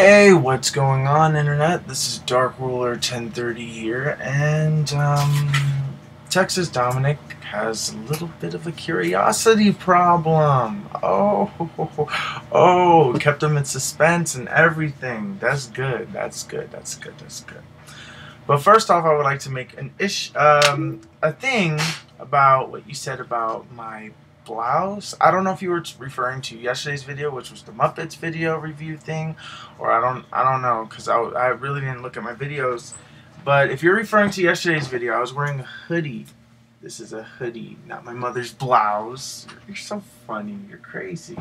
Hey, what's going on, internet? This is Dark Ruler 1030 here, and Texas Dominic has a little bit of a curiosity problem. Oh, kept him in suspense and everything. That's good. That's good. That's good. That's good. But first off, I would like to make a thing about what you said about my blouse. I don't know if you were referring to yesterday's video, which was the Muppets video review thing, or I don't know, because I really didn't look at my videos. But if you're referring to yesterday's video, I was wearing a hoodie. This is a hoodie, not my mother's blouse. You're so funny. You're crazy.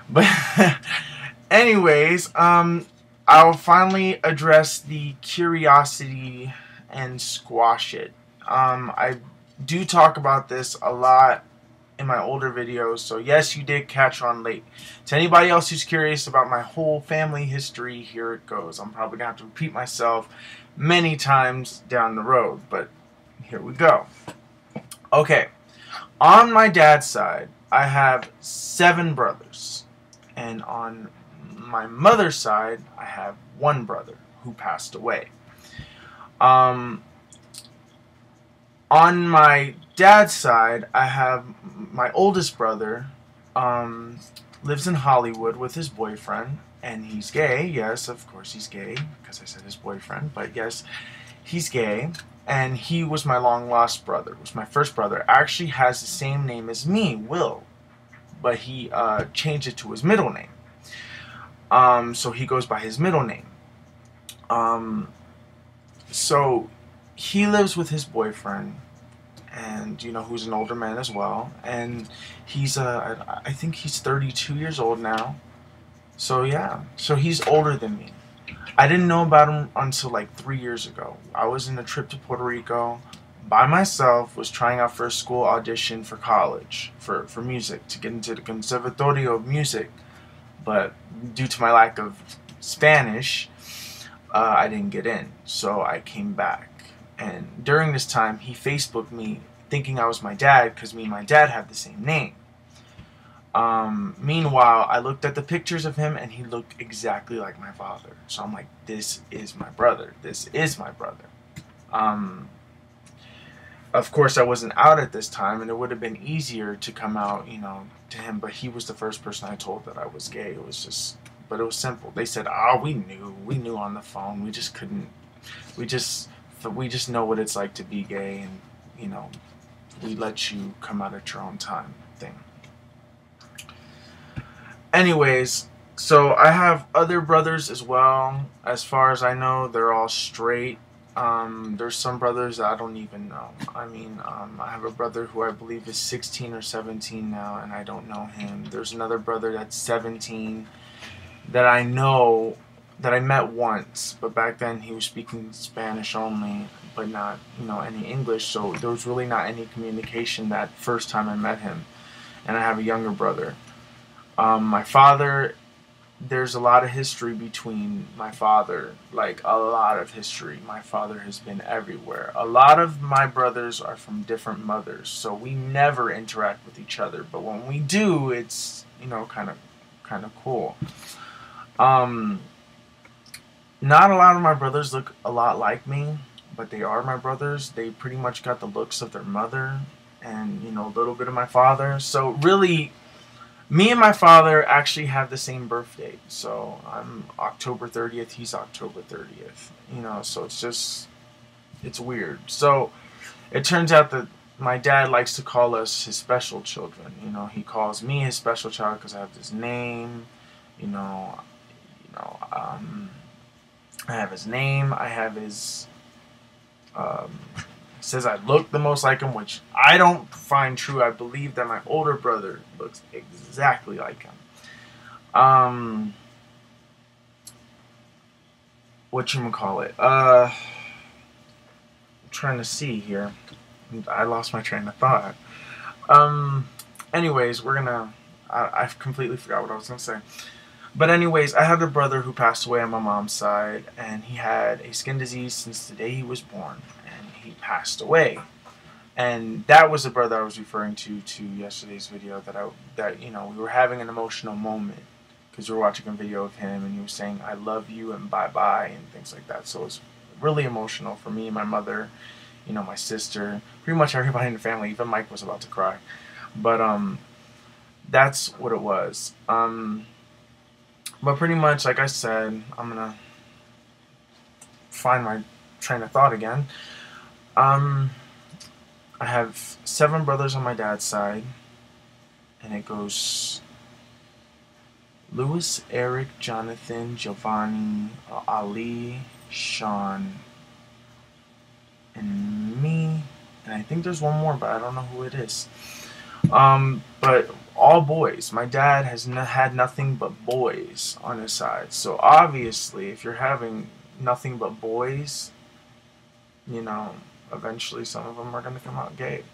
But anyways, I'll finally address the curiosity and squash it. I do talk about this a lot in my older videos, so yes, you did catch on late. To anybody else who's curious about my whole family history, here it goes. I'm probably gonna have to repeat myself many times down the road, but here we go. Okay, on my dad's side, I have 7 brothers, and on my mother's side, I have 1 brother who passed away. On my dad's side, I have my oldest brother, lives in Hollywood with his boyfriend, and he's gay. Yes, of course he's gay, because I said his boyfriend, but yes, he's gay, and he was my long-lost brother, was my first brother. Actually has the same name as me, Will, but he changed it to his middle name. So he goes by his middle name. So he lives with his boyfriend, and who's an older man as well, and he's I think he's 32 years old now. So yeah, so he's older than me. I didn't know about him until like 3 years ago. I was in a trip to Puerto Rico by myself, was trying out for a school audition for college for music, to get into the Conservatorio of Music, but due to my lack of Spanish, I didn't get in, so I came back. And during this time, he Facebooked me thinking I was my dad, because me and my dad have the same name. Meanwhile, I looked at the pictures of him, and he looked exactly like my father. So I'm like, this is my brother. This is my brother. Of course, I wasn't out at this time, and it would have been easier to come out, to him. But he was the first person I told that I was gay. It was just, but it was simple. They said, "Oh, we knew on the phone. We just couldn't. We just know what it's like to be gay, and we let you come out at your own time," thing. Anyways, so I have other brothers as well. As far as I know, they're all straight. There's some brothers that I don't even know. I mean, I have a brother who I believe is 16 or 17 now, and I don't know him. There's another brother that's 17 that I know, that I met once, but back then he was speaking Spanish only, but not, any English, so there was really not any communication that first time I met him. And I have a younger brother. My father, there's a lot of history between my father, like a lot of history. My father has been everywhere. A lot of my brothers are from different mothers, so we never interact with each other, but when we do, it's, kind of cool. Not a lot of my brothers look a lot like me, but they are my brothers. They pretty much got the looks of their mother and, a little bit of my father. So really, me and my father actually have the same birthday. So I'm October 30th, he's October 30th. So it's weird. So it turns out that my dad likes to call us his special children. He calls me his special child because I have this name. I have his name, I have his, says I look the most like him, which I don't find true. I believe that my older brother looks exactly like him. Whatchamacallit? I'm trying to see here. I lost my train of thought. Anyways, I completely forgot what I was going to say. But anyways, I had a brother who passed away on my mom's side, and he had a skin disease since the day he was born, and he passed away. And that was the brother I was referring to yesterday's video, that we were having an emotional moment, because we were watching a video of him, and he was saying "I love you" and "bye bye" and things like that. So it was really emotional for me, my mother, you know, my sister, pretty much everybody in the family. Even Mike was about to cry. But that's what it was. But pretty much, like I said, I'm gonna find my train of thought again. I have 7 brothers on my dad's side, and it goes Louis, Eric, Jonathan, Giovanni, Ali, Sean, and me, and I think there's one more, but I don't know who it is. But all boys. My dad has had nothing but boys on his side. So obviously, if you're having nothing but boys, you know, eventually some of them are going to come out gay.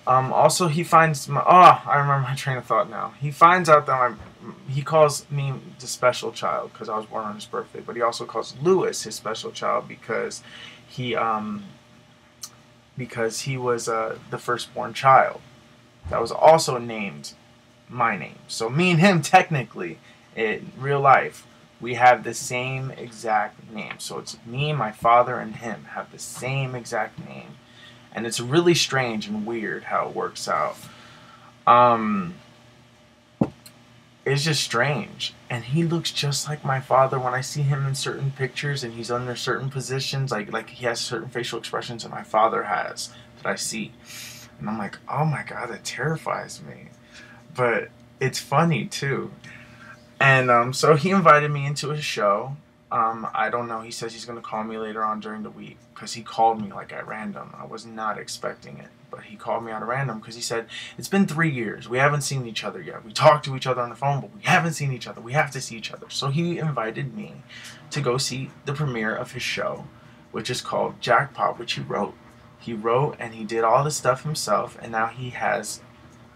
Also, he finds my, oh, I remember my train of thought now. He finds out that he calls me the special child because I was born on his birthday, but he also calls Louis his special child because he was the firstborn child that was also named my name. So me and him, technically, in real life, we have the same exact name. So it's me, my father, and him have the same exact name. And it's really strange and weird how it works out. It's just strange. And he looks just like my father when I see him in certain pictures and he's under certain positions. Like he has certain facial expressions that my father has that I see. And I'm like, oh my God, that terrifies me. But it's funny too. And so he invited me into his show. I don't know. He says he's going to call me later on during the week because he called me like at random. I was not expecting it, but he called me out of random because he said, it's been 3 years. We haven't seen each other yet. We talked to each other on the phone, but we haven't seen each other. We have to see each other. So he invited me to go see the premiere of his show, which is called Jackpot, which he wrote. He wrote and he did all the stuff himself, and now he has,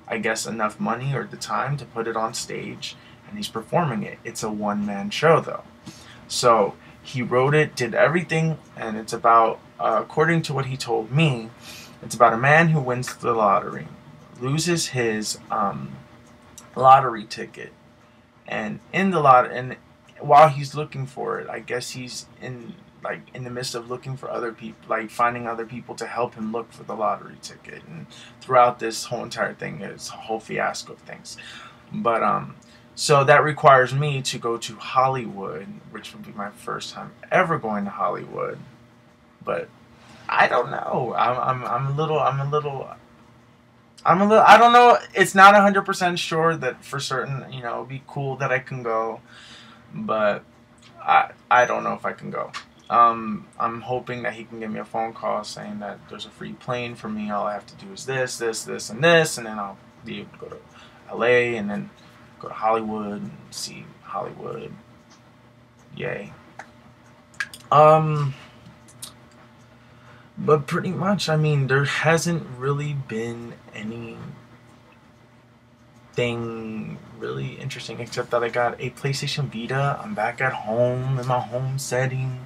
I guess, enough money or the time to put it on stage, and he's performing it. It's a one-man show, though. So he wrote it, did everything, and it's about, according to what he told me, it's about a man who wins the lottery, loses his lottery ticket, and in the and while he's looking for it, I guess he's in the midst of looking for other people, like finding other people to help him look for the lottery ticket, and throughout this whole entire thing, it's a whole fiasco of things. But so that requires me to go to Hollywood, which would be my first time ever going to Hollywood. But I don't know. I'm a little. I don't know. It's not 100% sure that for certain. You know, it'd be cool that I can go, but I don't know if I can go. I'm hoping that he can give me a phone call saying that there's a free plane for me. All I have to do is this, and this, and then I'll be able to go to LA and then go to Hollywood and see Hollywood. Yay. But pretty much, I mean, there hasn't really been anything really interesting except that I got a PlayStation Vita. I'm back at home in my home setting.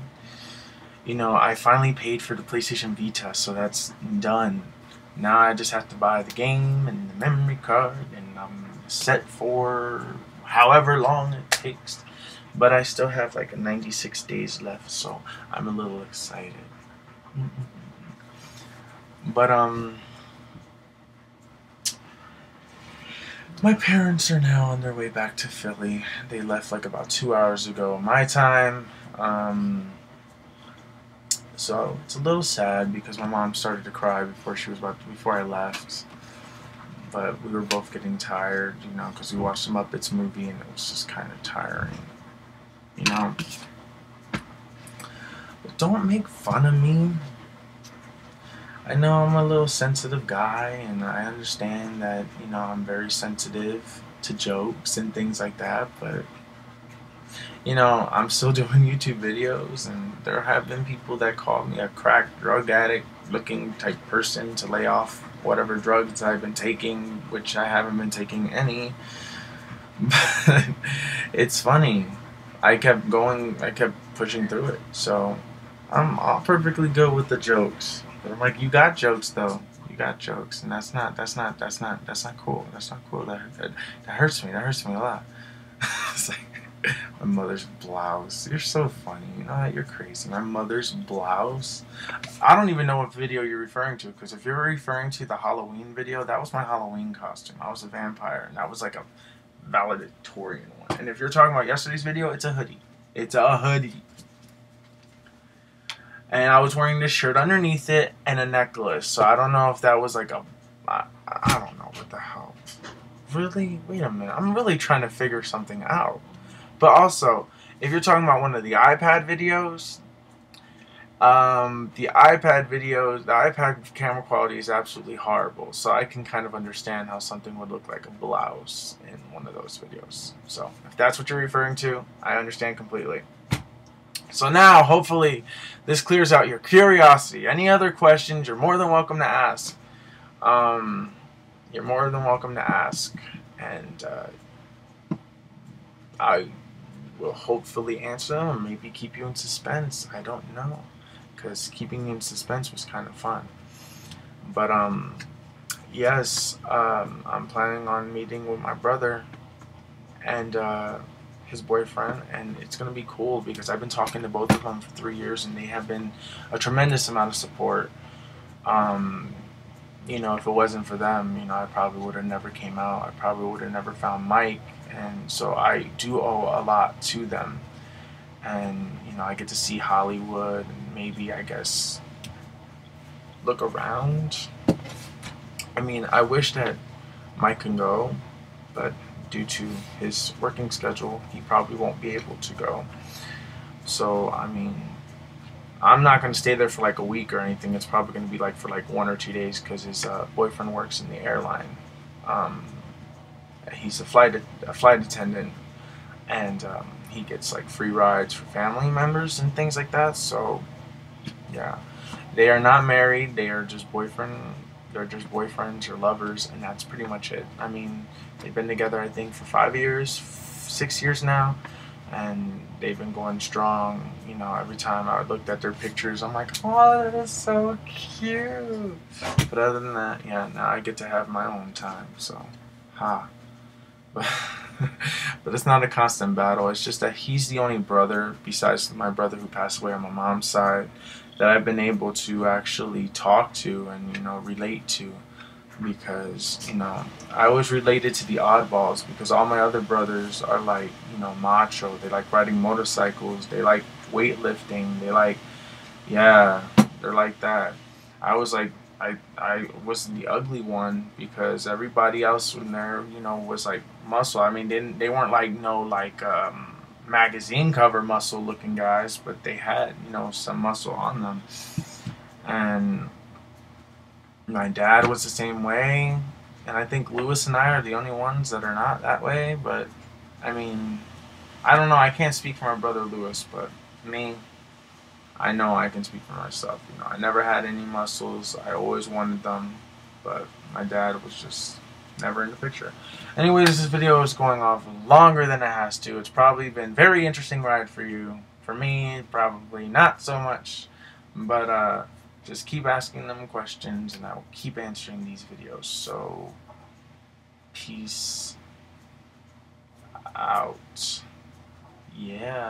You know, I finally paid for the PlayStation Vita, so that's done. Now I just have to buy the game and the memory card, and I'm set for however long it takes. But I still have like 96 days left, so I'm a little excited. But my parents are now on their way back to Philly. They left like about 2 hours ago my time. So it's a little sad because my mom started to cry before I left. But we were both getting tired, you know, because we watched the Muppets movie and it was just kind of tiring, you know. But don't make fun of me. I know I'm a little sensitive guy, and I understand that, you know, I'm very sensitive to jokes and things like that, but, you know, I'm still doing YouTube videos, and there have been people that call me a crack drug addict looking type person to lay off whatever drugs I've been taking, which I haven't been taking any. But it's funny. I kept pushing through it, so I'm all perfectly good with the jokes. But I'm like, you got jokes though. You got jokes, and that's not cool. That's not cool. That hurts me. That hurts me a lot. So My mother's blouse. You're so funny. You know that? You're crazy. My mother's blouse. I don't even know what video you're referring to, because if you're referring to the Halloween video, that was my Halloween costume. I was a vampire, and that was like a valedictorian one. And if you're talking about yesterday's video, it's a hoodie. It's a hoodie. And I was wearing this shirt underneath it and a necklace. So I don't know if that was like a... I don't know what the hell. Really? Wait a minute. I'm really trying to figure something out. But also, if you're talking about one of the iPad videos, the iPad camera quality is absolutely horrible. So I can kind of understand how something would look like a blouse in one of those videos. So if that's what you're referring to, I understand completely. So now, hopefully, this clears out your curiosity. Any other questions, you're more than welcome to ask. You're more than welcome to ask. And I will hopefully answer them, or maybe keep you in suspense. I don't know, because keeping you in suspense was kind of fun. But yes, I'm planning on meeting with my brother and his boyfriend, and it's gonna be cool because I've been talking to both of them for 3 years, and they have been a tremendous amount of support. You know, if it wasn't for them, you know, I probably would have never came out. I probably would have never found Mike. And so I do owe a lot to them. And, you know, I get to see Hollywood and maybe, I guess, look around. I mean, I wish that Mike can go, but due to his working schedule, he probably won't be able to go. So, I mean, I'm not going to stay there for like a week or anything. It's probably going to be like for like 1 or 2 days, because his boyfriend works in the airline. He's a flight attendant, and he gets like free rides for family members and things like that. So yeah, they are not married. They are just They're just boyfriends or lovers, and that's pretty much it. I mean, they've been together, I think, for 5 years, 6 years now, and they've been going strong. You know, every time I looked at their pictures, I'm like, oh, that is so cute. But other than that, yeah, now I get to have my own time. So, But it's not a constant battle. It's just that he's the only brother, besides my brother who passed away on my mom's side, that I've been able to actually talk to and, you know, relate to. Because, you know, I was related to the oddballs, because all my other brothers are like, you know, macho. They like riding motorcycles. They like weightlifting. They like, yeah, they're like that. I was like, I was the ugly one, because everybody else in there, you know, was like muscle. I mean, they weren't like magazine cover muscle looking guys, but they had, you know, some muscle on them. And my dad was the same way, and I think Lewis and I are the only ones that are not that way. But I mean, I don't know. I can't speak for my brother Lewis, but me, I know I can speak for myself. You know, I never had any muscles. I always wanted them, but my dad was just never in the picture. Anyways, this video is going off longer than it has to. It's probably been a very interesting ride for you. For me, probably not so much. But just keep asking them questions, and I will keep answering these videos. So, peace out. Yeah.